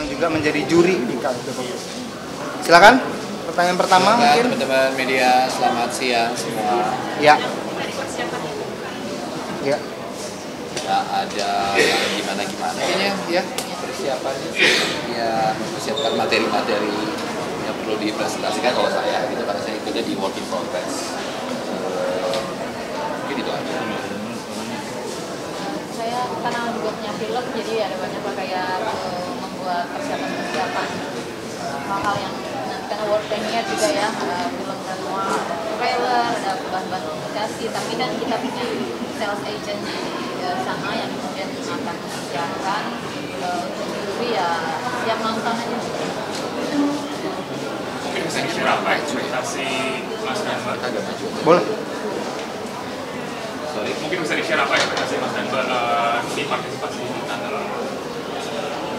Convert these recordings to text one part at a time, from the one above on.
yang juga menjadi juri. Silakan. Pertanyaan pertama mungkin. Teman-teman media, selamat siang semua. Ya. Ya. Nggak ada yang gimana-gimana kayaknya ya persiapannya ya, mempersiapkan materi-materi yang perlu dipresentasikan kalau saya gitu, karena saya ikutnya di work in progress. Mungkin itu aja. Saya karena juga punya film, jadi ada banyak kayak membuat persiapan hal-hal yang nanti karena work premiere juga ya, film dan semua trailer, ada bahan-bahan komunikasi, tapi kan kita punya sales agent di sana yang kemudian akan mempersiapkan untuk juri ya, siap nonton aja. Mungkin bisa di-share apa ekspektasi Mas Danbar? Boleh. Sorry. Mungkin bisa di-share apa ekspektasi Mas Danbar di partisipasi di tanggal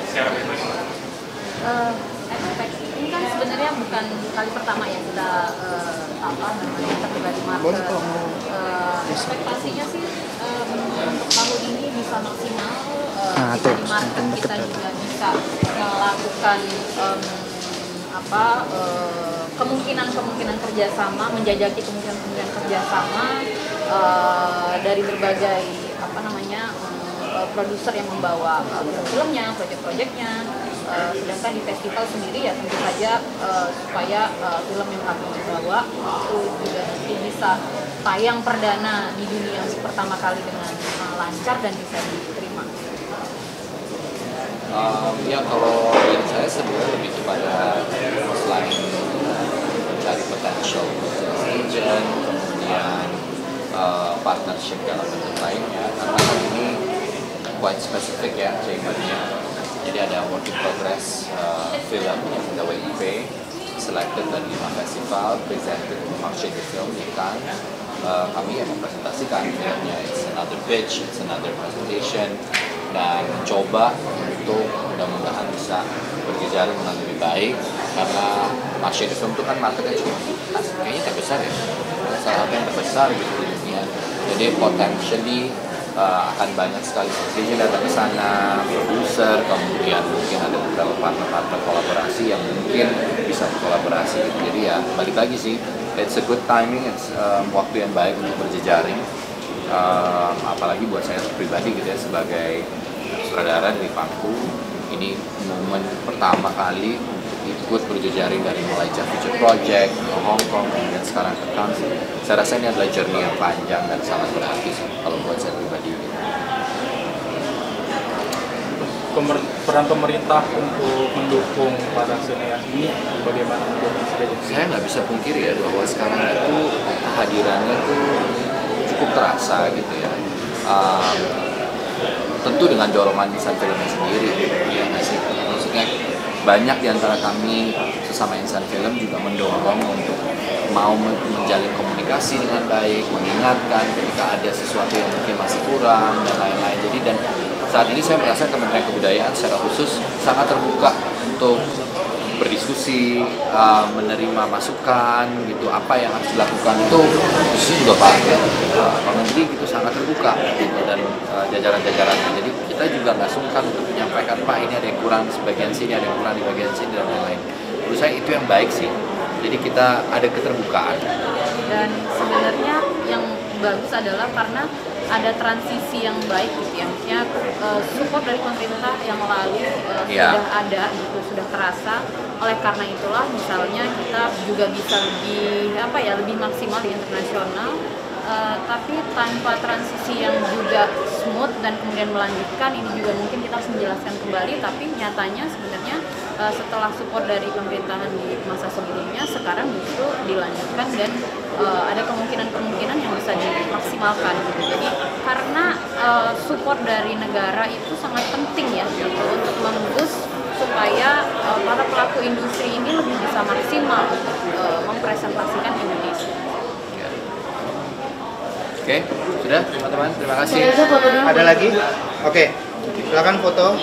secara pribadi? Ekspektasi ini kan sebenarnya bukan kali pertama ya kita terlibat di market. Ekspektasinya sih untuk tahun ini bisa maksimal, di market kita juga bisa melakukan kemungkinan kerjasama, menjajaki kemungkinan kerjasama dari berbagai produser yang membawa filmnya, proyek-proyeknya. Sedangkan di festival sendiri ya tentu saja supaya film yang kami bawa itu juga nanti bisa tayang perdana di dunia untuk pertama kali dengan lancar dan bisa diterima. Ya kalau dari saya sebenarnya lebih kepada selain mencari potential agent, kemudian partnership dalam bentuk lainnya, karena kan ini quite spesifik ya chambernya. Jadi ada work in progress film yang kita WIP selected dari 5 festival, presented to Marché de Film di Cannes. Kami yang mempresentasikan filmnya, it's another pitch, it's another presentation, dan coba untuk mudah-mudahan bisa berjejaring dengan lebih baik, karena Marché de Film itu kan marketnya cuma kayaknya terbesar ya, salah satu yang terbesar gitu di dunia. Jadi potentially akan banyak sekali stage datang ke sana, produser, kemudian mungkin ada beberapa partner-partner kolaborasi yang mungkin bisa berkolaborasi gitu. Jadi ya balik lagi sih, it's a good timing, it's waktu yang baik untuk berjejaring, apalagi buat saya pribadi gitu ya, sebagai sutradara dari Pangku, ini momen pertama kali untuk ikut berjejaring dari mulai Future Project, Hong Kong, dan sekarang ke Cannes. Saya rasa ini adalah journey yang panjang dan sangat berarti sih kalau buat saya pribadi. Peran pemerintah untuk mendukung para seniman ini bagaimana? Saya nggak bisa pungkiri ya bahwa sekarang itu kehadirannya tuh cukup terasa gitu ya. Tentu dengan dorongan insan filmnya sendiri, ya nggak sih? Maksudnya banyak di antara kami sesama insan film juga mendorong untuk mau menjalin komunikasi dengan baik, mengingatkan ketika ada sesuatu yang mungkin masih kurang dan lain-lain. Jadi dan saat ini saya merasa Kementerian Kebudayaan secara khusus sangat terbuka untuk berdiskusi, menerima masukan gitu, apa yang harus dilakukan itu khususnya juga Pak Menteri gitu sangat terbuka gitu, dan jajaran-jajarannya. Jadi kita juga nggak sungkan untuk menyampaikan, Pak ini ada yang kurang di bagian sini, ada yang kurang di bagian sini, dan lain-lain. Menurut saya itu yang baik sih. Jadi kita ada keterbukaan. Dan sebenarnya yang bagus adalah karena ada transisi yang baik gitu ya. Maksudnya support dari pemerintah yang lalu sudah ada gitu, sudah terasa. Oleh karena itulah misalnya kita juga bisa lebih maksimal di internasional. Tapi tanpa transisi yang juga smooth dan kemudian melanjutkan, ini juga mungkin kita harus menjelaskan kembali, tapi nyatanya sebenarnya setelah support dari pemerintahan di masa sebelumnya, sekarang justru dilanjutkan dan ada kemungkinan-kemungkinan yang bisa dimaksimalkan gitu. Jadi karena support dari negara itu sangat penting ya gitu, untuk memboost supaya para pelaku industri ini lebih bisa maksimal untuk mempresentasikan Indonesia. Oke, sudah teman-teman, terima kasih. Ada lagi? Oke, silakan foto.